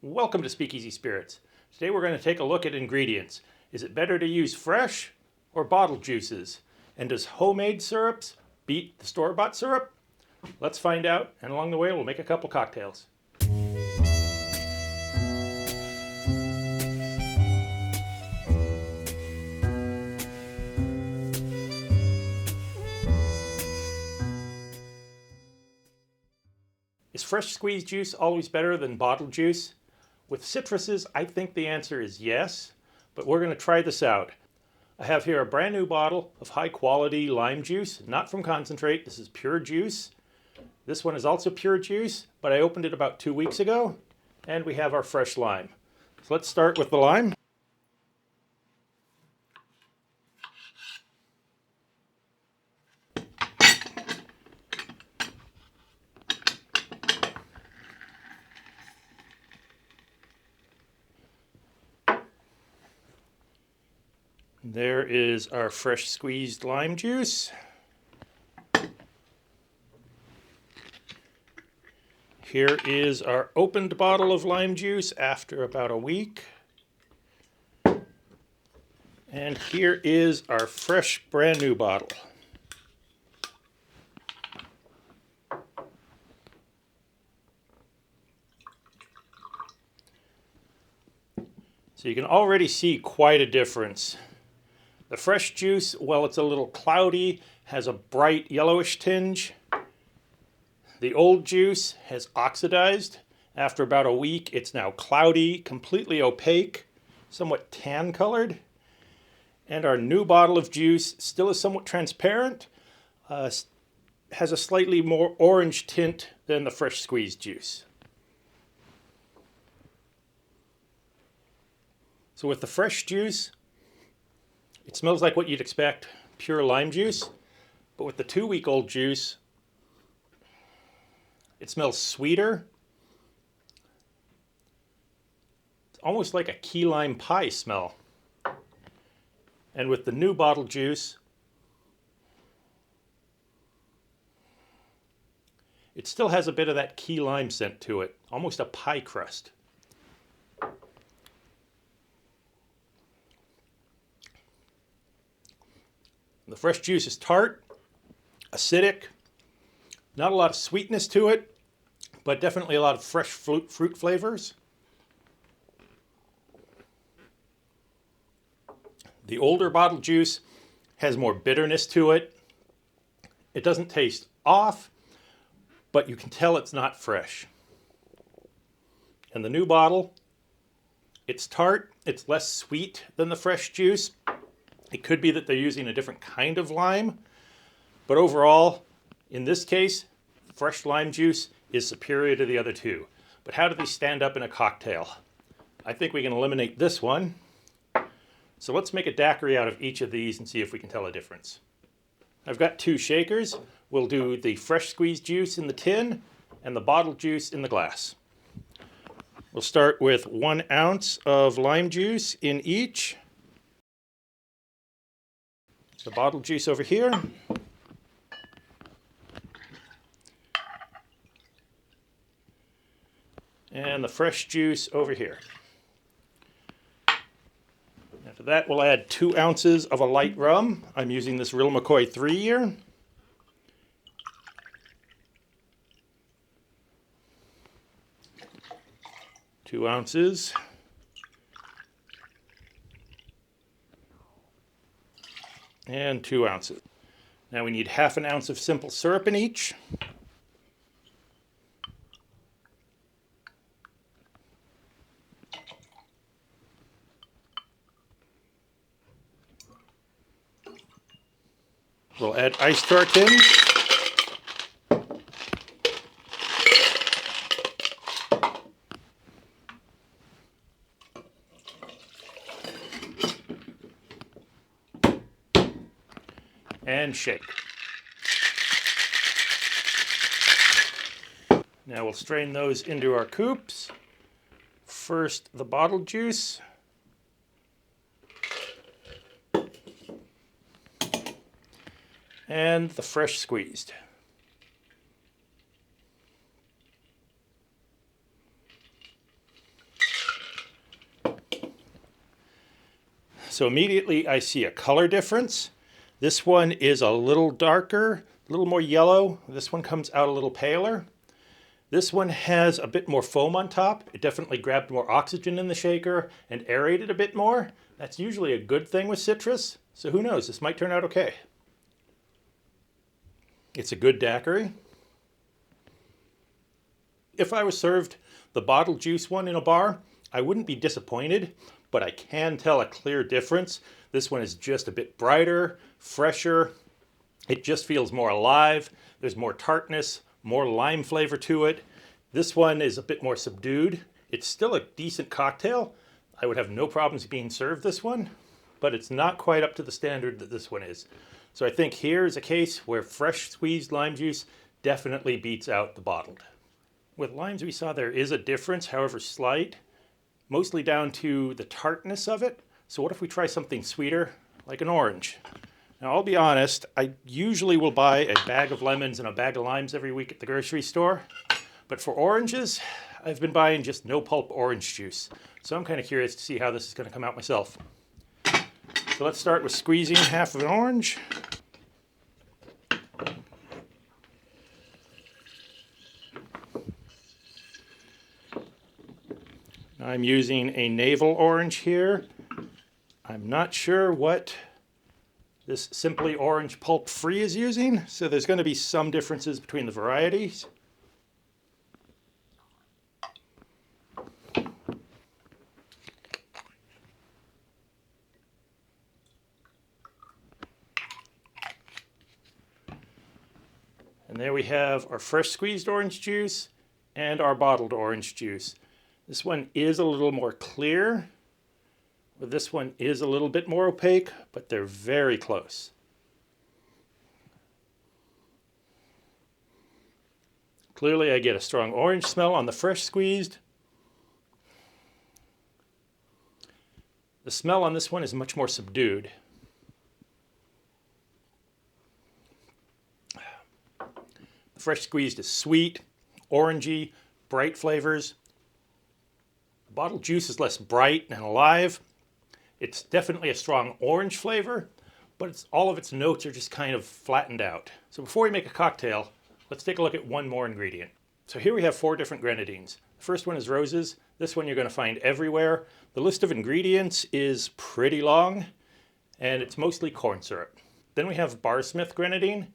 Welcome to Speakeasy Spirits. Today we're going to take a look at ingredients. Is it better to use fresh or bottled juices? And does homemade syrups beat the store-bought syrup? Let's find out, and along the way we'll make a couple cocktails. Is fresh squeezed juice always better than bottled juice? With citruses, I think the answer is yes, but we're going to try this out. I have here a brand new bottle of high quality lime juice, not from concentrate. This is pure juice. This one is also pure juice, but I opened it about 2 weeks ago, and we have our fresh lime. So let's start with the lime. There is our fresh squeezed lime juice. Here is our opened bottle of lime juice after about a week. And here is our fresh brand new bottle. So you can already see quite a difference. The fresh juice, well, it's a little cloudy, has a bright yellowish tinge. The old juice has oxidized. After about a week, it's now cloudy, completely opaque, somewhat tan colored. And our new bottle of juice still is somewhat transparent, has a slightly more orange tint than the fresh squeezed juice. So with the fresh juice, it smells like what you'd expect, pure lime juice. But with the 2-week-old juice, it smells sweeter. It's almost like a key lime pie smell. And with the new bottled juice, it still has a bit of that key lime scent to it, almost a pie crust. The fresh juice is tart, acidic, not a lot of sweetness to it, but definitely a lot of fresh fruit flavors. The older bottled juice has more bitterness to it. It doesn't taste off, but you can tell it's not fresh. And the new bottle, it's tart, it's less sweet than the fresh juice. It could be that they're using a different kind of lime, but overall, in this case, fresh lime juice is superior to the other two. But how do these stand up in a cocktail? I think we can eliminate this one. So let's make a daiquiri out of each of these and see if we can tell a difference. I've got 2 shakers. We'll do the fresh squeezed juice in the tin and the bottled juice in the glass. We'll start with 1 ounce of lime juice in each. The bottled juice over here. And the fresh juice over here. After that, we'll add 2 ounces of a light rum. I'm using this Real McCoy 3-year. Two ounces. And 2 ounces. Now we need half an ounce of simple syrup in each. We'll add ice to our tin. And shake. Now we'll strain those into our coupes. First, the bottled juice. And the fresh squeezed. So immediately I see a color difference. This one is a little darker, a little more yellow. This one comes out a little paler. This one has a bit more foam on top. It definitely grabbed more oxygen in the shaker and aerated a bit more. That's usually a good thing with citrus, so who knows, this might turn out okay. It's a good daiquiri. If I was served the bottled juice one in a bar, I wouldn't be disappointed, but I can tell a clear difference. This one is just a bit brighter, fresher. It just feels more alive. There's more tartness, more lime flavor to it. This one is a bit more subdued. It's still a decent cocktail. I would have no problems being served this one, but it's not quite up to the standard that this one is. So I think here is a case where fresh squeezed lime juice definitely beats out the bottled. With limes we saw there is a difference, however slight, mostly down to the tartness of it. So what if we try something sweeter, like an orange? Now I'll be honest, I usually will buy a bag of lemons and a bag of limes every week at the grocery store. But for oranges, I've been buying just no pulp orange juice. So I'm kind of curious to see how this is going to come out myself. So let's start with squeezing half of an orange. I'm using a navel orange here. I'm not sure what this Simply Orange Pulp Free is using, so there's going to be some differences between the varieties. And there we have our fresh squeezed orange juice and our bottled orange juice. This one is a little more clear. This one is a little bit more opaque, but they're very close. Clearly I get a strong orange smell on the fresh squeezed. The smell on this one is much more subdued. The fresh squeezed is sweet, orangey, bright flavors. The bottled juice is less bright and alive. It's definitely a strong orange flavor, but all of its notes are just kind of flattened out. So before we make a cocktail, let's take a look at one more ingredient. So here we have 4 different grenadines. The first one is roses. This one you're going to find everywhere. The list of ingredients is pretty long, and it's mostly corn syrup. Then we have Barsmith grenadine.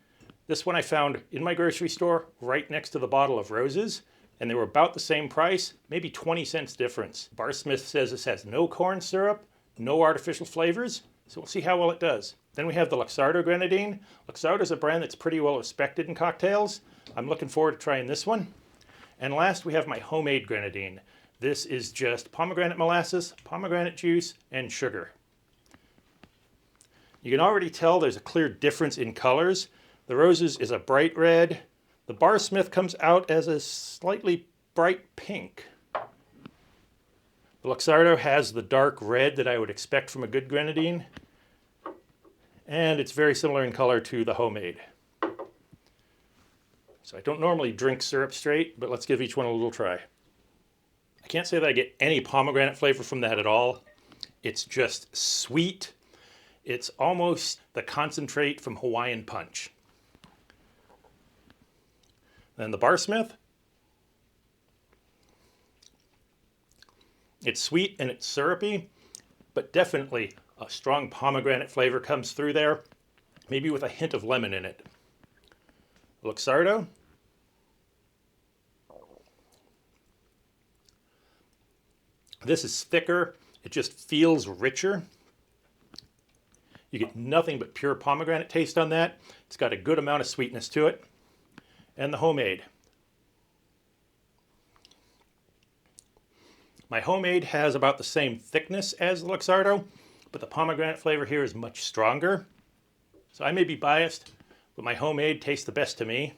This one I found in my grocery store right next to the bottle of roses, and they were about the same price, maybe 20 cents difference. Barsmith says this has no corn syrup, no artificial flavors, so we'll see how well it does. Then we have the Luxardo grenadine. Luxardo is a brand that's pretty well respected in cocktails. I'm looking forward to trying this one. And last we have my homemade grenadine. This is just pomegranate molasses, pomegranate juice, and sugar. You can already tell there's a clear difference in colors. The roses is a bright red. The Barsmith comes out as a slightly bright pink. The Luxardo has the dark red that I would expect from a good grenadine. And it's very similar in color to the homemade. So I don't normally drink syrup straight, but let's give each one a little try. I can't say that I get any pomegranate flavor from that at all. It's just sweet. It's almost the concentrate from Hawaiian Punch. Then the Barsmith. It's sweet and it's syrupy, but definitely a strong pomegranate flavor comes through there, maybe with a hint of lemon in it. Luxardo. This is thicker. It just feels richer. You get nothing but pure pomegranate taste on that. It's got a good amount of sweetness to it. And the homemade. My homemade has about the same thickness as the Luxardo, but the pomegranate flavor here is much stronger. So I may be biased, but my homemade tastes the best to me.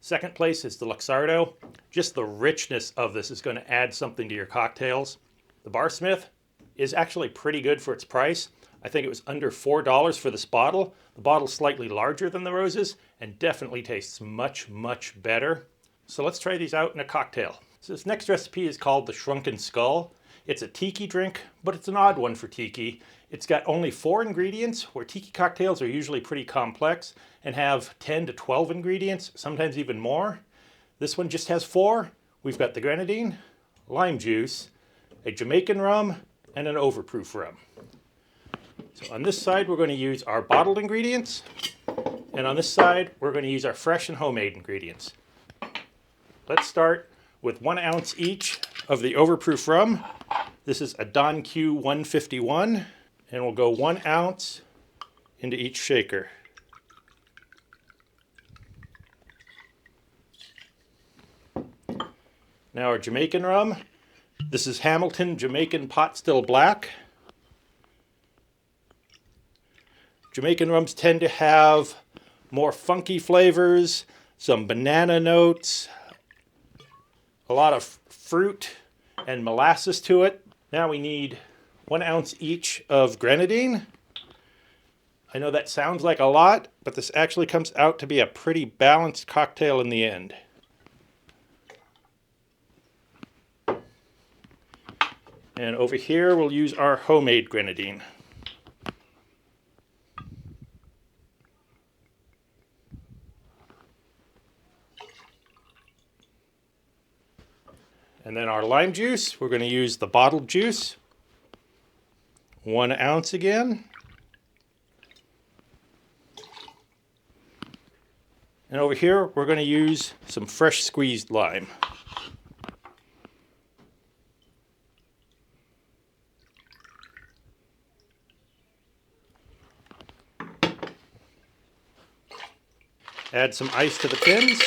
Second place is the Luxardo. Just the richness of this is going to add something to your cocktails. The Barsmith is actually pretty good for its price. I think it was under $4 for this bottle. The bottle's slightly larger than the roses and definitely tastes much, much better. So let's try these out in a cocktail. So this next recipe is called the Shrunken Skull. It's a tiki drink, but it's an odd one for tiki. It's got only 4 ingredients, where tiki cocktails are usually pretty complex and have 10 to 12 ingredients, sometimes even more. This one just has 4. We've got the grenadine, lime juice, a Jamaican rum, and an overproof rum. So on this side, we're going to use our bottled ingredients, and on this side, we're going to use our fresh and homemade ingredients. Let's start with 1 ounce each of the overproof rum. This is a Don Q 151, and we'll go 1 ounce into each shaker. Now our Jamaican rum. This is Hamilton Jamaican Pot Still Black. Jamaican rums tend to have more funky flavors, some banana notes, a lot of fruit and molasses to it. Now we need 1 ounce each of grenadine. I know that sounds like a lot, but this actually comes out to be a pretty balanced cocktail in the end. And over here we'll use our homemade grenadine. And then our lime juice, we're going to use the bottled juice. 1 ounce again. And over here, we're going to use some fresh squeezed lime. Add some ice to the tins.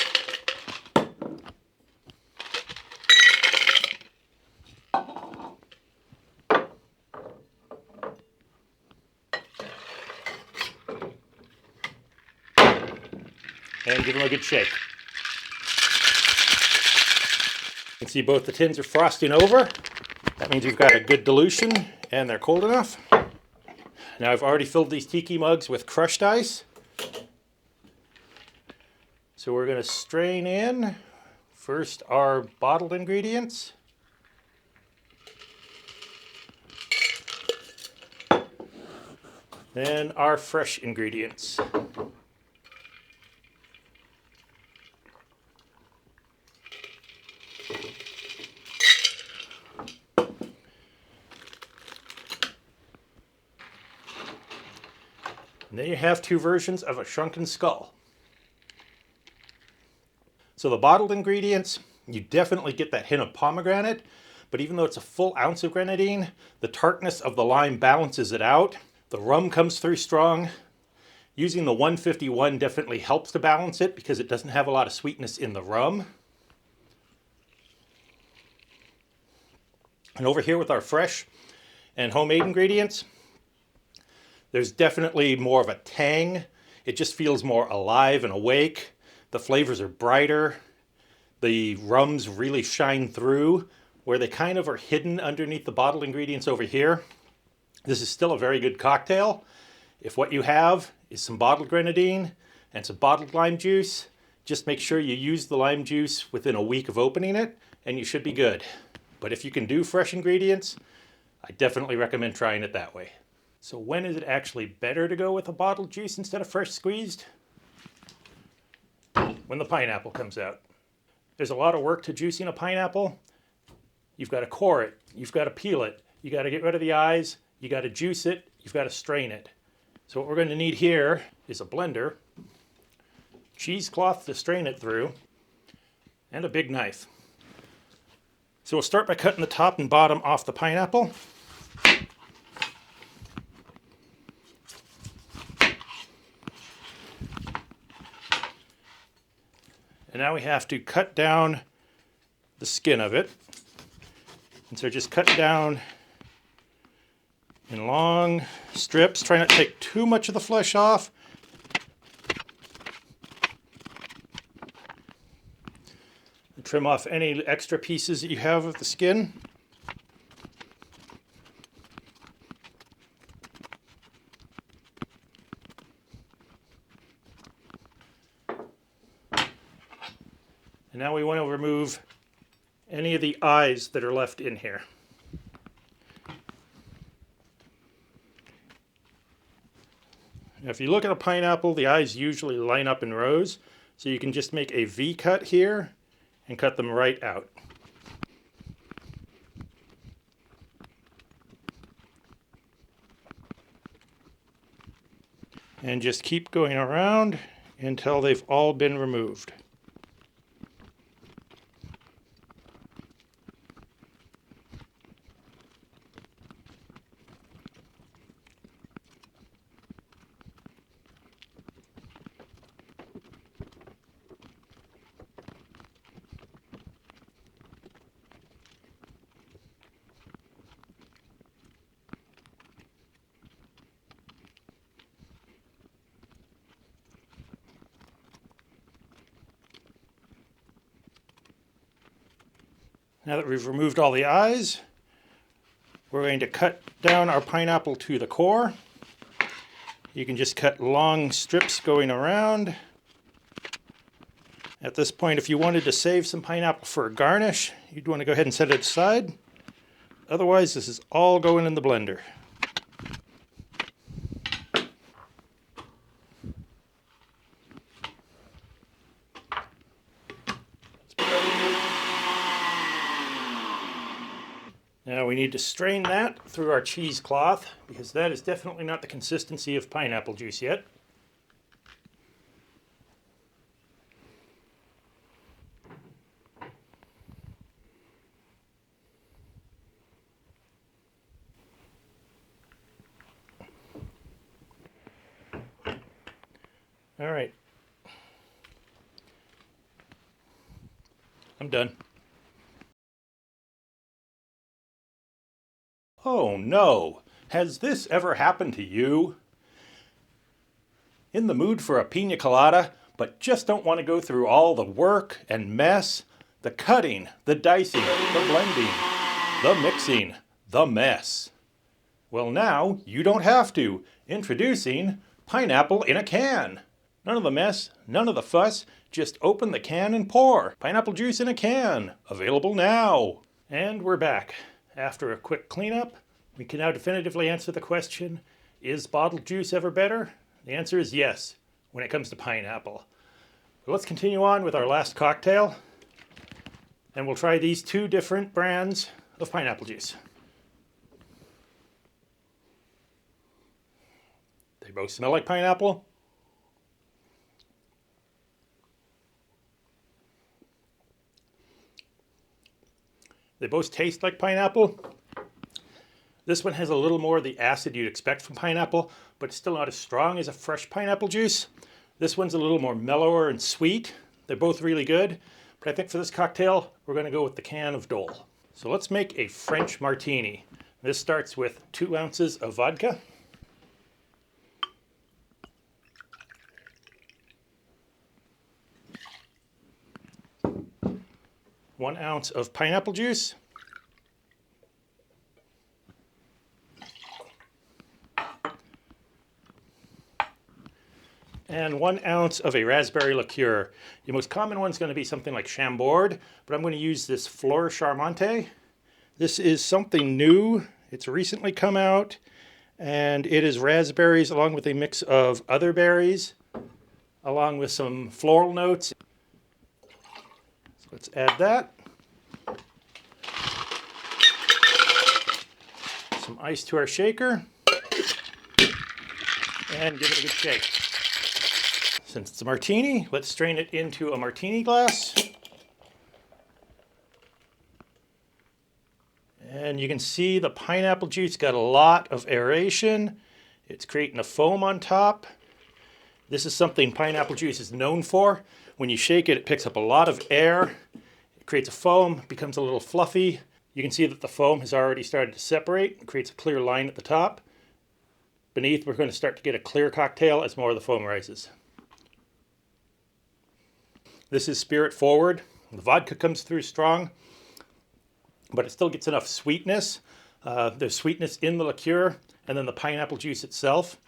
And give them a good shake. You can see both the tins are frosting over. That means we've got a good dilution and they're cold enough. Now I've already filled these tiki mugs with crushed ice. So we're going to strain in first our bottled ingredients. Then our fresh ingredients. And then you have 2 versions of a Shrunken Skull. So the bottled ingredients, you definitely get that hint of pomegranate, but even though it's a full ounce of grenadine, the tartness of the lime balances it out. The rum comes through strong. Using the 151 definitely helps to balance it because it doesn't have a lot of sweetness in the rum. And over here with our fresh and homemade ingredients, there's definitely more of a tang. It just feels more alive and awake. The flavors are brighter. The rums really shine through where they kind of are hidden underneath the bottled ingredients over here. This is still a very good cocktail. If what you have is some bottled grenadine and some bottled lime juice, just make sure you use the lime juice within a week of opening it and you should be good. But if you can do fresh ingredients, I definitely recommend trying it that way. So when is it actually better to go with a bottled juice instead of fresh squeezed? When the pineapple comes out. There's a lot of work to juicing a pineapple. You've got to core it, you've got to peel it, you got to get rid of the eyes, you got to juice it, you've got to strain it. So what we're going to need here is a blender, cheesecloth to strain it through, and a big knife. So we'll start by cutting the top and bottom off the pineapple. And now we have to cut down the skin of it. And so just cut down in long strips. Try not to take too much of the flesh off. And trim off any extra pieces that you have of the skin. And now we want to remove any of the eyes that are left in here. Now, if you look at a pineapple, the eyes usually line up in rows, so you can just make a V cut here and cut them right out. And just keep going around until they've all been removed. Now that we've removed all the eyes, we're going to cut down our pineapple to the core. You can just cut long strips going around. At this point, if you wanted to save some pineapple for a garnish, you'd want to go ahead and set it aside. Otherwise, this is all going in the blender. Now we need to strain that through our cheesecloth because that is definitely not the consistency of pineapple juice yet. All right. I'm done. Oh no! Has this ever happened to you? In the mood for a pina colada, but just don't want to go through all the work and mess, the cutting, the dicing, the blending, the mixing, the mess. Well now, you don't have to. Introducing pineapple in a can. None of the mess, none of the fuss, just open the can and pour. Pineapple juice in a can, available now. And we're back. After a quick cleanup, we can now definitively answer the question, is bottled juice ever better? The answer is yes, when it comes to pineapple. But let's continue on with our last cocktail, and we'll try these two different brands of pineapple juice. They both smell like pineapple. They both taste like pineapple. This one has a little more of the acid you'd expect from pineapple, but it's still not as strong as a fresh pineapple juice. This one's a little more mellower and sweet. They're both really good, but I think for this cocktail, we're going to go with the can of Dole. So let's make a French martini. This starts with 2 ounces of vodka, 1 ounce of pineapple juice, and 1 ounce of a raspberry liqueur. The most common one's going to be something like Chambord, but I'm going to use this Fleur Charmante. This is something new. It's recently come out, and it is raspberries along with a mix of other berries, along with some floral notes. So let's add that. Some ice to our shaker, and give it a good shake. Since it's a martini, let's strain it into a martini glass. And you can see the pineapple juice got a lot of aeration. It's creating a foam on top. This is something pineapple juice is known for. When you shake it, it picks up a lot of air. It creates a foam, becomes a little fluffy. You can see that the foam has already started to separate. It creates a clear line at the top. Beneath, we're going to start to get a clear cocktail as more of the foam rises. This is spirit forward. The vodka comes through strong, but it still gets enough sweetness. There's sweetness in the liqueur, and then the pineapple juice itself.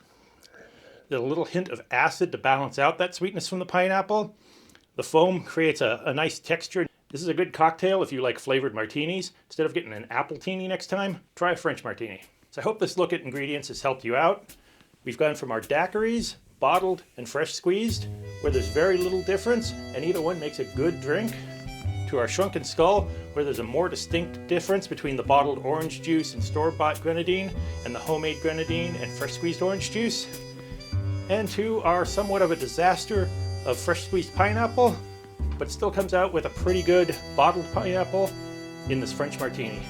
There's a little hint of acid to balance out that sweetness from the pineapple. The foam creates a nice texture. This is a good cocktail if you like flavored martinis. Instead of getting an apple-tini next time, try a French martini. So I hope this look at ingredients has helped you out. We've gone from our daiquiris, bottled and fresh squeezed, where there's very little difference and either one makes a good drink, to our Shrunken Skull, where there's a more distinct difference between the bottled orange juice and store-bought Grenadine and the homemade Grenadine and fresh squeezed orange juice, and to our somewhat of a disaster of fresh squeezed pineapple, but still comes out with a pretty good bottled pineapple in this French Martini.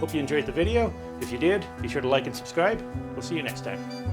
Hope you enjoyed the video. If you did, be sure to like and subscribe. We'll see you next time.